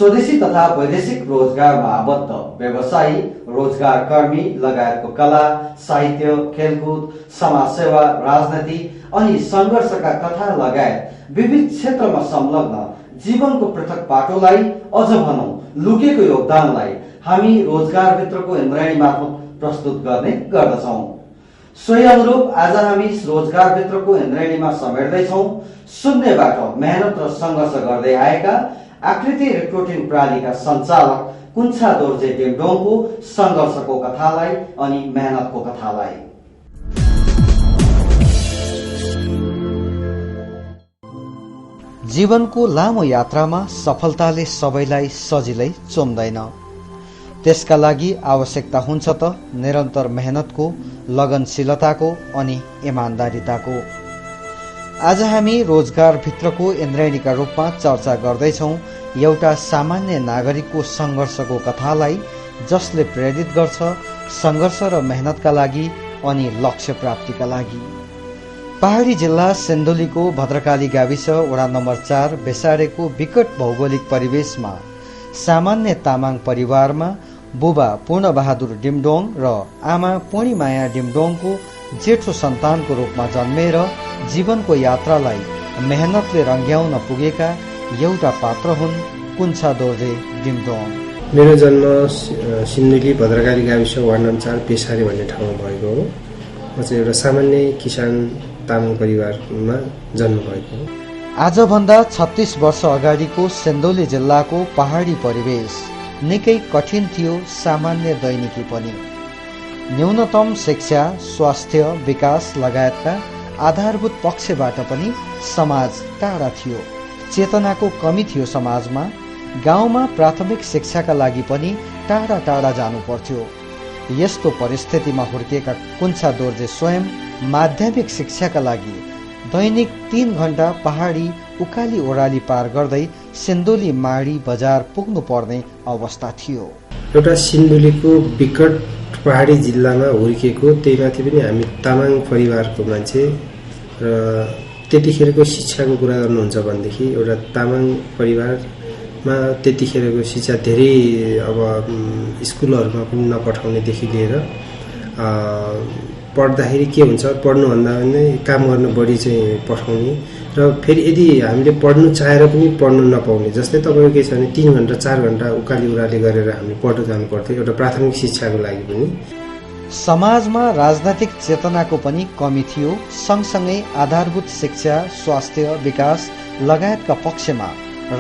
स्वदेशी तथा वैदेशिक रोजगारमा आबद्ध व्यवसायी, रोजगार कर्मी लगायतको कला, साहित्य, खेलकुद, समाजसेवा, राजनीति अनि संघर्षका कथा लगायत विविध क्षेत्रमा संलग्न जीवनको पृथक पाटोलाई, अझ भनौं लुकेको योगदानलाई हामी रोजगारभित्रको इन्द्रायणी मार्फत प्रस्तुत गर्ने गर्दछौं। सोही अनुरूप आज हामी रोजगारभित्रको इन्द्रायणीमा समेट्दैछौं शून्यबाट मेहनत र संघर्ष गर्दै आएका आकृति रिक्रुटिङ प्रणालीका सञ्चालक कुन्छा दोर्जे डेमडोङको संघर्षको कथालाई अनि मेहनतको कथालाई। जीवनको लामो यात्रामा सफलताले सबैलाई सजिलै चुम्दैन। त्यसका लागि आवश्यकता हुन्छ त निरन्तर मेहनतको, लगनशीलताको अनि इमान्दारिताको। आज हामी रोजगारभित्रको इन्द्रायणीका रूपमा चर्चा गर्दैछौं एउटा सामान्य नागरिकको संघर्षको कथालाई, जसले प्रेरित गर्छ संघर्ष र मेहनतका लागि अनि लक्ष्य प्राप्तिका लागि। पहाडी जिल्ला सिन्धुलीको भद्रकाली गाविस वडा नम्बर 4 बेसारेको विकट भौगोलिक परिवेशमा सामान्य तामाङ परिवारमा बुबा पूर्णबहादुर डिमडोङ र आमा पूर्णिमाया डिमडोङको जेठो सन्तानको रूपमा जन्मेर जीवनको यात्रालाई मेहनतले रंग्याउन पुगेका एउटा पात्र हुन् कुन्छा दोर्जे डिमडोङ। मेरो जन्म सिन्धुली भद्रकाली गाविस वार्ड नम्बर 4 बेसारे भन्ने ठाउँमा भएको हो। म चाहिँ एउटा सामान्य किसान तामाङ परिवारमा जन्म भएको हो। आजभन्दा 36 वर्ष अगाडिको सिन्धुली जिल्लाको पहाडी परिवेश निकै कठिन थियो, सामान्य दैनिकी पनि। न्यूनतम शिक्षा, स्वास्थ्य, विकास लगायतका आधारभूत पक्षबाट पनि समाज टाढा थियो। चेतनाको कमी थियो समाजमा। गाउँमा प्राथमिक शिक्षाका लागि पनि टाढा टाढा जानु पर्थ्यो। यस्तो परिस्थितिमा हुर्किएका कुन्छा दोर्जे स्वयं माध्यमिक शिक्षाका लागि दैनिक 3 घण्टा पहाडी उकाली ओह्राली पार गर्दै सिन्धुली माडी बजार पुग्नु पर्ने अवस्था थियो। एउटा सिन्धुलीको विकट पहाडी जिल्लामा हुर्किएको, त्यही माथि पनि हामी तामाङ परिवारको मान्छे र त्यतिखेरको शिक्षाको कुरा गर्नुहुन्छ भनेदेखि एउटा तामाङ परिवारमा त्यतिखेरको शिक्षा धेरै अब स्कुलहरूमा पनि नपठाउनेदेखि लिएर पढ्दाखेरि के हुन्छ, पढ्नुभन्दा पनि काम गर्न बढी चाहिँ पठाउने र फेरि यदि हामीले पढ्नु चाहेर पनि पढ्नु नपाउने। जस्तै तपाईँको के छ भने 3 घण्टा 4 घण्टा उकाली उराली गरेर हामी पढ्न जानु पर्थ्यो एउटा प्राथमिक शिक्षाको लागि पनि। समाजमा राजनैतिक चेतनाको पनि कमी थियो। सँगसँगै आधारभूत शिक्षा, स्वास्थ्य, विकास लगायतका पक्षमा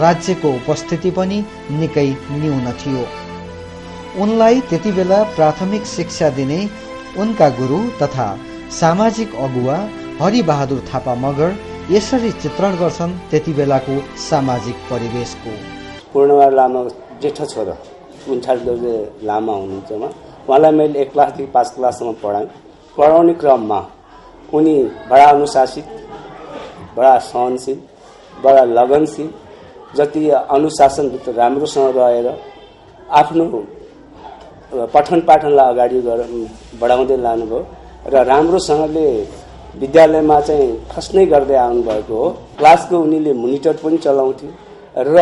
राज्यको उपस्थिति पनि निकै न्यून थियो। उनलाई त्यतिबेला प्राथमिक शिक्षा दिने उनका गुरु तथा सामाजिक अगुवा हरिबहादुर थापा मगर यसरी चित्रण गर्छन् त्यतिबेलाको सामाजिक परिवेशको। पूर्णबहादुर लामा जेठो छोरा कुन्छा दोर्जे लामा हुनुहुन्छ। उहाँलाई मैले 1 क्लासदेखि 5 क्लाससम्म पढाएँ। पढाउने क्रममा उनी बडा अनुशासित, बडा सहनशील, बडा लगनशील, जति अनुशासनभित्र राम्रोसँग रहेर आफ्नो पठन पाठनलाई अगाडि बढाउँदै लानुभयो र राम्रोसँगले विद्यालयमा चाहिँ खस्नै गर्दै आउनुभएको हो। क्लासको उनीले मोनिटर पनि चलाउँथे र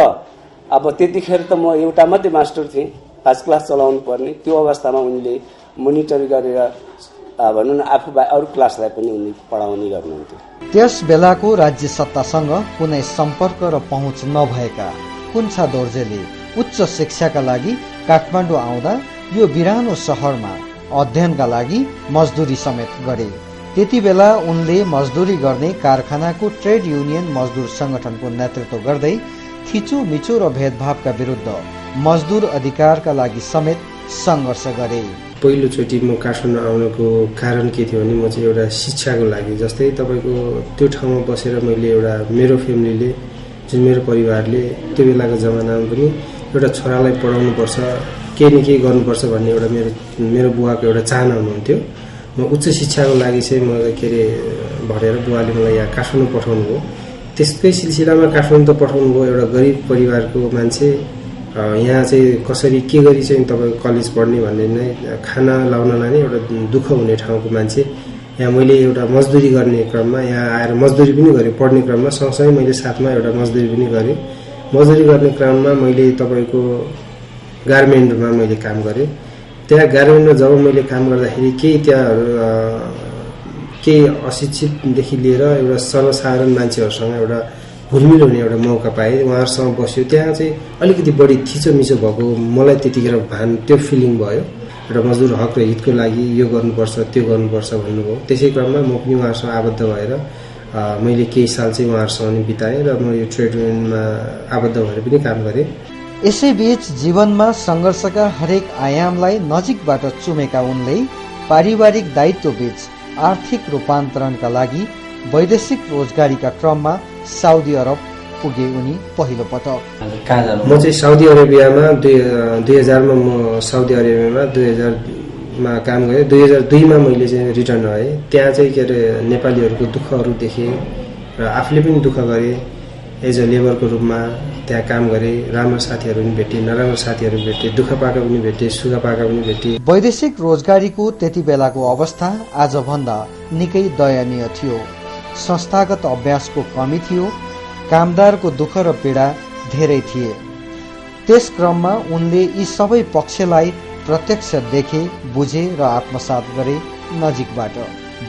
अब त्यतिखेर त म एउटा मात्रै मास्टर थिएँ, 5 क्लास चलाउनु पर्ने। त्यो अवस्थामा उनले मोनिटर गरेर भनौँ न आफू अरू क्लासलाई पनि उनी पढाउने गर्नुहुन्थ्यो। त्यस बेलाको राज्य सत्तासँग कुनै सम्पर्क र पहुँच नभएका कुन्छा दोर्जेले उच्च शिक्षाका लागि काठमाडौँ आउँदा यो बिरानो शहरमा अध्ययनका लागि मजदुरी समेत गरे। त्यतिबेला उनले मजदुरी गर्ने कारखानाको ट्रेड युनियन मजदुर संगठनको नेतृत्व गर्दै थिचोमिचो र भेदभावका विरुद्ध मजदुर अधिकारका लागि समेत सङ्घर्ष गरे। पहिलोचोटि म काठमाडौँ आउनको कारण के थियो भने म चाहिँ एउटा शिक्षाको लागि, जस्तै तपाईँको त्यो ठाउँमा बसेर मैले एउटा मेरो फ्यामिलीले जुन मेरो परिवारले त्यो बेलाको जमानामा पनि एउटा छोरालाई पढाउनुपर्छ, केही न केही गर्नुपर्छ भन्ने एउटा मेरो बुवाको एउटा चाहना हुनुहुन्थ्यो। म उच्च शिक्षाको लागि चाहिँ मलाई के अरे भनेर बुवाले मलाई यहाँ काठमाडौँ पठाउनु भयो। त्यसकै सिलसिलामा काठमाडौँ त पठाउनु भयो। एउटा गरिब परिवारको मान्छे यहाँ चाहिँ कसरी के गरी चाहिँ तपाईँको कलेज पढ्ने भन्ने नै खाना लाउनलाई नै एउटा दुःख हुने ठाउँको मान्छे यहाँ मैले एउटा मजदुरी गर्ने क्रममा यहाँ आएर मजदुरी पनि गरेँ। पढ्ने क्रममा सँगसँगै मैले साथमा एउटा मजदुरी पनि गरेँ मजदुरी गर्ने क्रममा मैले तपाईँको गार्मेन्टमा मैले काम गरेँ। त्यहाँ गार्मेन्टमा जब मैले काम गर्दाखेरि केही अशिक्षितदेखि लिएर एउटा सर्वसाधारण मान्छेहरूसँग एउटा घुलमिल हुने एउटा मौका पाएँ। उहाँहरूसँग बस्यो, त्यहाँ चाहिँ अलिकति बढी थिचोमिचो भएको मलाई त्यतिखेर त्यो फिलिङ भयो। एउटा मजदुर हक र हितको लागि यो गर्नुपर्छ त्यो गर्नुपर्छ भन्नुभयो। त्यसै क्रममा म पनि उहाँहरूसँग आबद्ध भएर मैले केही साल चाहिँ उहाँहरूसँग नि बिताएँ र म यो ट्रेड युनियनमा आबद्ध भएर पनि काम गरेँ। यसैबीच जीवनमा सङ्घर्षका हरेक आयामलाई नजिकबाट चुमेका उनले पारिवारिक दायित्वबीच आर्थिक रूपान्तरणका लागि वैदेशिक रोजगारीका क्रममा साउदी अरब पुगे उनी पहिलो पटक। म चाहिँ साउदी अरेबियामा 2000मा म साउदी अरेबियामा 2000मा काम गरेँ। 2002मा मैले चाहिँ रिटर्न भएँ। त्यहाँ चाहिँ के अरे नेपालीहरूको दुःखहरू देखेँ र आफूले पनि दुःख गरेँ। एज अ लेबरको रूपमा त्यहाँ काम गरेँ। राम्रो साथीहरू पनि भेटेँ, नराम्रो साथीहरू भेटेँ, दुःख पाएका पनि भेटेँ, सुख पाएका पनि भेटेँ। वैदेशिक रोजगारीको त्यति बेलाको अवस्था आजभन्दा निकै दयनीय थियो। संस्थागत अभ्यासको कमी थियो, कामदारको दुःख र पीडा धेरै थिए। त्यस क्रममा उनले यी सबै पक्षलाई प्रत्यक्ष देखे, बुझे र आत्मसात गरे नजिकबाट।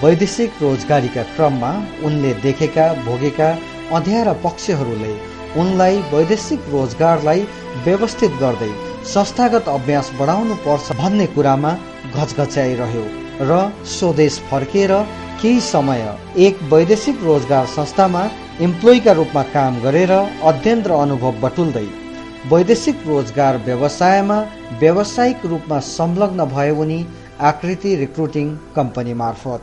वैदेशिक रोजगारीका क्रममा उनले देखेका भोगेका अँध्यारा पक्षहरूले उनलाई वैदेशिक रोजगारलाई व्यवस्थित गर्दै संस्थागत अभ्यास बढाउनु पर्छ भन्ने कुरामा घचघच्याइरह्यो र स्वदेश फर्केर केही समय एक वैदेशिक रोजगार संस्थामा इम्प्लोइका रूपमा काम गरेर अध्ययन र अनुभव बटुल्दै वैदेशिक रोजगार व्यवसायमा व्यावसायिक रूपमा संलग्न भए उनी आकृति रिक्रुटिङ कम्पनी मार्फत।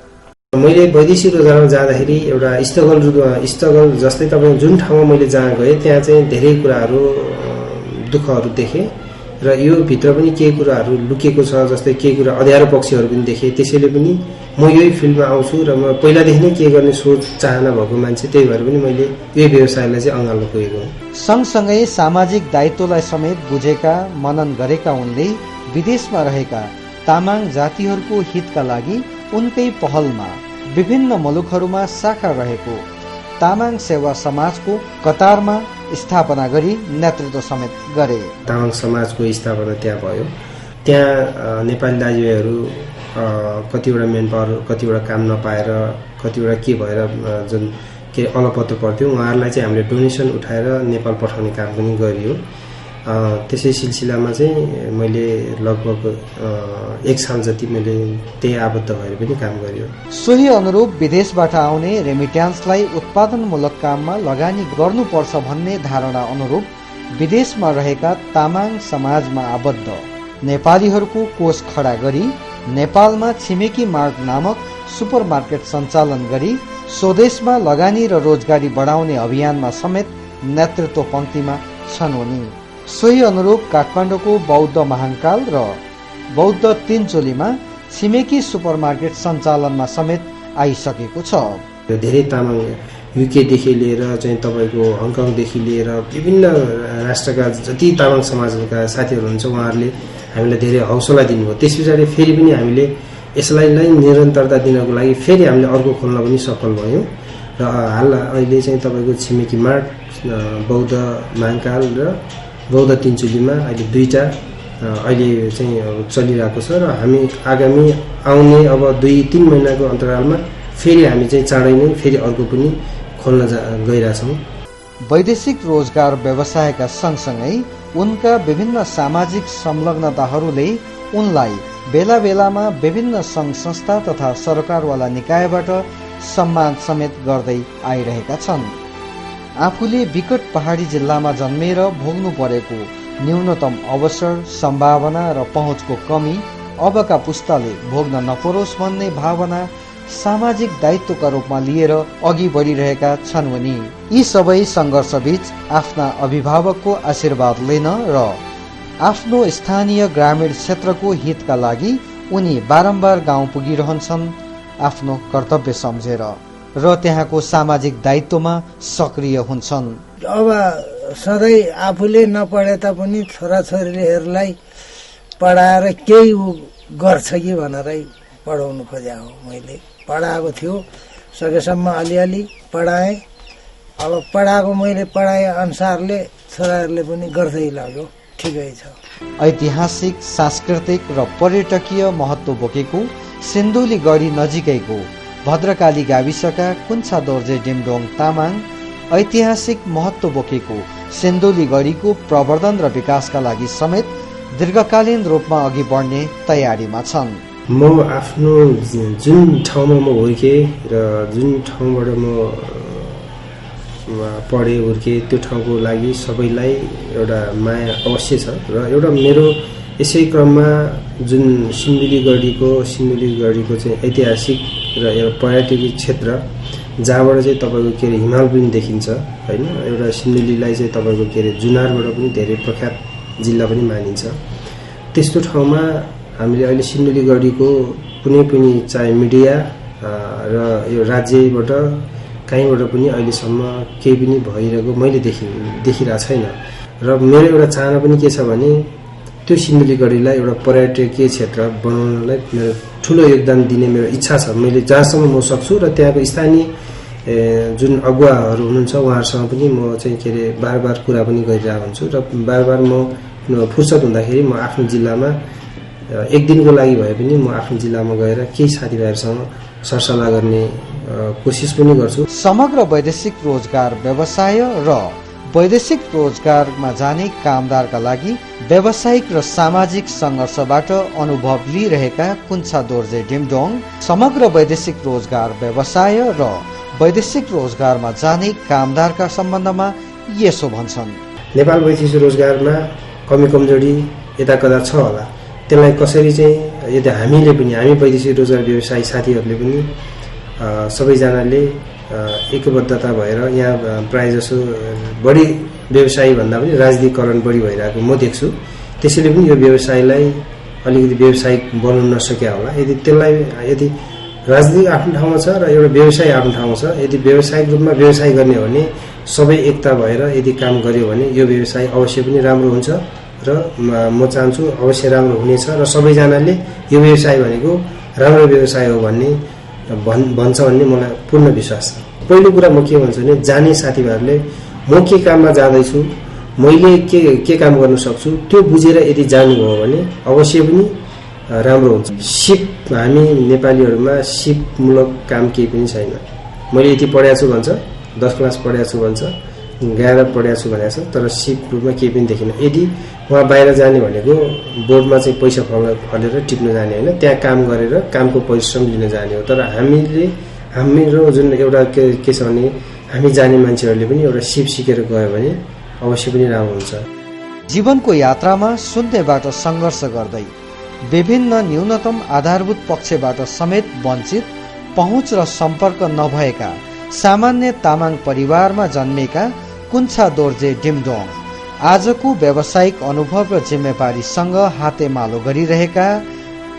मैले वैदेशिक रोजगारमा जाँदाखेरि एउटा स्थगल जस्तै तपाईँ जुन ठाउँमा मैले जहाँ गएँ त्यहाँ चाहिँ धेरै कुराहरू दुःखहरू देखेँ र यो भित्र पनि केही कुराहरू लुकेको छ। जस्तै केही कुरा अँध्यारो पक्षहरू पनि देखेँ। त्यसैले पनि म यही फिल्डमा आउँछु र म पहिलादेखि नै के गर्ने सोच चाहना भएको मान्छे, त्यही भएर पनि मैले यही व्यवसायलाई चाहिँ अँगाल्न पुगेको। सँगसँगै सामाजिक दायित्वलाई समेत बुझेका मनन गरेका उनले विदेशमा रहेका तामाङ जातिहरूको हितका लागि उनकै पहलमा विभिन्न मुलुकहरूमा शाखा रहेको तामाङ सेवा समाजको कतारमा स्थापना गरी नेतृत्व समेत गरे। तामाङ समाजको स्थापना त्यहाँ भयो। त्यहाँ नेपाली दाजुभाइहरू कतिवटा मेन पावर कतिवटा काम नपाएर कतिवटा के भएर जुन के अलपत्र पर्थ्यो उहाँहरूलाई चाहिँ हामीले डोनेसन उठाएर नेपाल पठाउने काम पनि गरियो। त्यसै सिलसिलामा चाहिँ मैले लगभग 1 साल जति मैले त्यही आबद्ध भएर पनि काम गरियो। सोही अनुरूप विदेशबाट आउने रेमिट्यान्सलाई उत्पादनमूलक काममा लगानी गर्नुपर्छ भन्ने धारणा अनुरूप विदेशमा रहेका तामाङ समाजमा आबद्ध नेपालीहरूको कोष खडा गरी नेपालमा छिमेकी मार्ट नामक सुपर मार्केट सञ्चालन गरी स्वदेशमा लगानी र रोजगारी बढाउने अभियानमा समेत नेतृत्व पङ्क्तिमा छन् उनी। सोही अनुरूप काठमाडौँको बौद्ध महाङ्काल र बौद्ध तीनचोलीमा छिमेकी सुपरमार्केट सञ्चालनमा समेत आइसकेको छ। धेरै तामाङ युकेदेखि लिएर चाहिँ तपाईँको हङकङदेखि लिएर विभिन्न राष्ट्रका जति तामाङ समाजका साथीहरू हुन्छ उहाँहरूले हामीलाई धेरै हौसला दिनुभयो। त्यस पछाडि फेरि पनि हामीले यसलाई निरन्तरता दिनको लागि फेरि हामीले अर्को खोल्न पनि सफल भयौँ र हाल अहिले चाहिँ तपाईँको छिमेकी मार्ट, बौद्ध महाङ्काल र बौद्ध तीनचोलीमा अहिले 2टा अहिले चाहिँ चलिरहेको छ र हामी आगामी आउने अब 2-3 महिनाको अन्तरालमा फेरि हामी चाहिँ चाँडै नै फेरि अर्को पनि खोल्न गइरहेछौँ। वैदेशिक रोजगार व्यवसायका सँगसँगै उनका विभिन्न सामाजिक संलग्नताहरूले उनलाई बेला बेलामा विभिन्न सङ्घ संस्था तथा सरकारवाला निकायबाट सम्मान समेत गर्दै आइरहेका छन्। आफूले विकट पहाडी जिल्लामा जन्मेर भोग्नु परेको न्यूनतम अवसर, सम्भावना र पहुँचको कमी अबका पुस्ताले भोग्न नपरोस् भन्ने भावना सामाजिक दायित्वका रूपमा लिएर अघि बढिरहेका छन् उनी। यी सबै सङ्घर्षबीच आफ्ना अभिभावकको आशीर्वाद लिन र आफ्नो स्थानीय ग्रामीण क्षेत्रको हितका लागि उनी बारम्बार गाउँ पुगिरहन्छन् आफ्नो कर्तव्य सम्झेर र त्यहाँको सामाजिक दायित्वमा सक्रिय हुन्छन्। अब सधैँ आफूले नपढे तापनि छोराछोरीहरूलाई पढाएर केही गर्छ कि भनेरै पढाउनु खोजे हो। मैले पढाएको थियो, सकेसम्म अलिअलि पढाएँ। अब पढाएको मैले पढाए अनुसारले छोराहरूले पनि गर्दै लाग्यो, ठिकै छ। ऐतिहासिक, सांस्कृतिक र पर्यटकीय महत्त्व बोकेको सिन्धुली गढी नजिकैको भद्रकाली गाविसका कुन्छा दोर्जे डिमडोङ तामाङ ऐतिहासिक महत्त्व बोकेको सिन्धुली गढीको प्रवर्धन र विकासका लागि समेत दीर्घकालीन रूपमा अघि बढ्ने तयारीमा छन्। म आफ्नो जुन ठाउँमा म हुर्केँ र जुन ठाउँबाट म पढेँ हुर्केँ त्यो ठाउँको लागि सबैलाई एउटा माया अवश्य छ र एउटा मेरो यसै क्रममा जुन सिन्धुली गढीको चाहिँ ऐतिहासिक र एउटा पर्यटकीय क्षेत्र जहाँबाट चाहिँ तपाईँको के अरे हिमाल पनि देखिन्छ होइन। एउटा सिन्धुलीलाई चाहिँ तपाईँको के अरे जुनारबाट पनि धेरै प्रख्यात जिल्ला पनि मानिन्छ। त्यस्तो ठाउँमा हामीले अहिले सिन्धुली गढीको कुनै पनि चाहे मिडिया र यो राज्यबाट कहीँबाट पनि अहिलेसम्म केही पनि भइरहेको मैले देखिरहेको छैन। र मेरो एउटा चाहना पनि के छ भने त्यो सिन्धुली गढीलाई एउटा पर्यटकीय क्षेत्र बनाउनलाई मेरो ठुलो योगदान दिने मेरो इच्छा छ। मैले जहाँसम्म म सक्छु र त्यहाँको स्थानीय जुन अगुवाहरू हुनुहुन्छ उहाँहरूसँग पनि म चाहिँ के अरे बार कुरा पनि गरिरहेको हुन्छु र बार म फुर्सद हुँदाखेरि म आफ्नो जिल्लामा एक दिनको लागि भए पनि म आफ्नो जिल्लामा गएर केही साथीभाइहरूसँग सरसल्लाह गर्ने कोसिस पनि गर्छु। समग्र वैदेशिक रोजगार व्यवसाय र वैदेशिक रोजगारमा जाने कामदारका लागि व्यावसायिक र सामाजिक सङ्घर्षबाट अनुभव लिइरहेका कुन्छा दोर्जे डिमडोङ समग्र वैदेशिक रोजगार व्यवसाय र वैदेशिक रोजगारमा जाने कामदारका सम्बन्धमा यसो भन्छन्। नेपाल वैदेशिक रोजगारमा कमी कमजोरी यता कता छ होला, त्यसलाई कसरी चाहिँ यदि हामी वैदेशिक रोजगार व्यवसायी साथीहरूले पनि सबैजनाले एकबद्धता भएर यहाँ प्रायः जसो बढी व्यवसायी भन्दा पनि राजनीतिकरण बढी भइरहेको म देख्छु। त्यसैले पनि यो व्यवसायलाई अलिकति व्यावसायिक बनाउन नसक्या होला। यदि राजनीति आफ्नो ठाउँमा छ र एउटा व्यवसाय आफ्नो ठाउँमा छ, यदि व्यावसायिक रूपमा व्यवसाय गर्ने हो भने सबै एकता भएर यदि काम गर्यो भने यो व्यवसाय अवश्य पनि राम्रो हुन्छ र म चाहन्छु अवश्य राम्रो हुनेछ र सबैजनाले यो व्यवसाय भनेको राम्रो व्यवसाय हो भन्ने भन्छ भन्ने मलाई पूर्ण विश्वास छ। पहिलो कुरा म के भन्छु भने जाने साथीभाइहरूले म के काममा जाँदैछु, मैले के काम गर्न सक्छु त्यो बुझेर यदि जानुभयो भने अवश्य पनि राम्रो हुन्छ। सिप हामी नेपालीहरूमा सिपमूलक काम केही पनि छैन। मैले यति पढाएको छु भन्छ, 10 क्लास पढाएको छु भन्छ, 11 पढाएको छु भनेको छ, तर सिप रूपमा केही पनि देखिन। यदि उहाँ बाहिर जाने भनेको बोर्डमा चाहिँ पैसा फलेर टिप्न जाने होइन, त्यहाँ काम गरेर कामको परिश्रम लिन जाने हो। तर हाम्रो जुन एउटा के छ भने हामी जाने मान्छेहरूले पनि एउटा सिप सिकेर गयो भने अवश्य पनि राम्रो हुन्छ। जीवनको यात्रामा शून्यबाट सङ्घर्ष गर्दै विभिन्न न्यूनतम आधारभूत पक्षबाट समेत वञ्चित, पहुँच र सम्पर्क नभएका सामान्य तामाङ परिवारमा जन्मेका कुन्छा दोर्जे डिमडोङ आजको व्यावसायिक अनुभव र जिम्मेवारीसँग हातेमालो गरिरहेका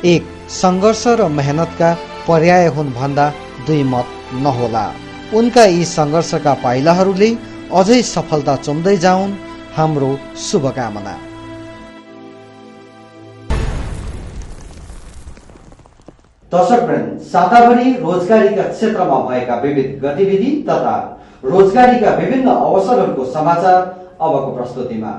एक सङ्घर्ष र मेहनतका पर्याय हुन् भन्दा दुई मत नहोला। उनका यी सङ्घर्षका पाइलाहरूले अझै सफलता चुम्दै जाउन्, हाम्रो शुभकामना। दर्शकवृन्द, साताभरि रोजगारीका क्षेत्रमा भएका विविध गतिविधि तथा रोजगारीका विभिन्न अवसरहरूको समाचार अबको प्रस्तुतिमा।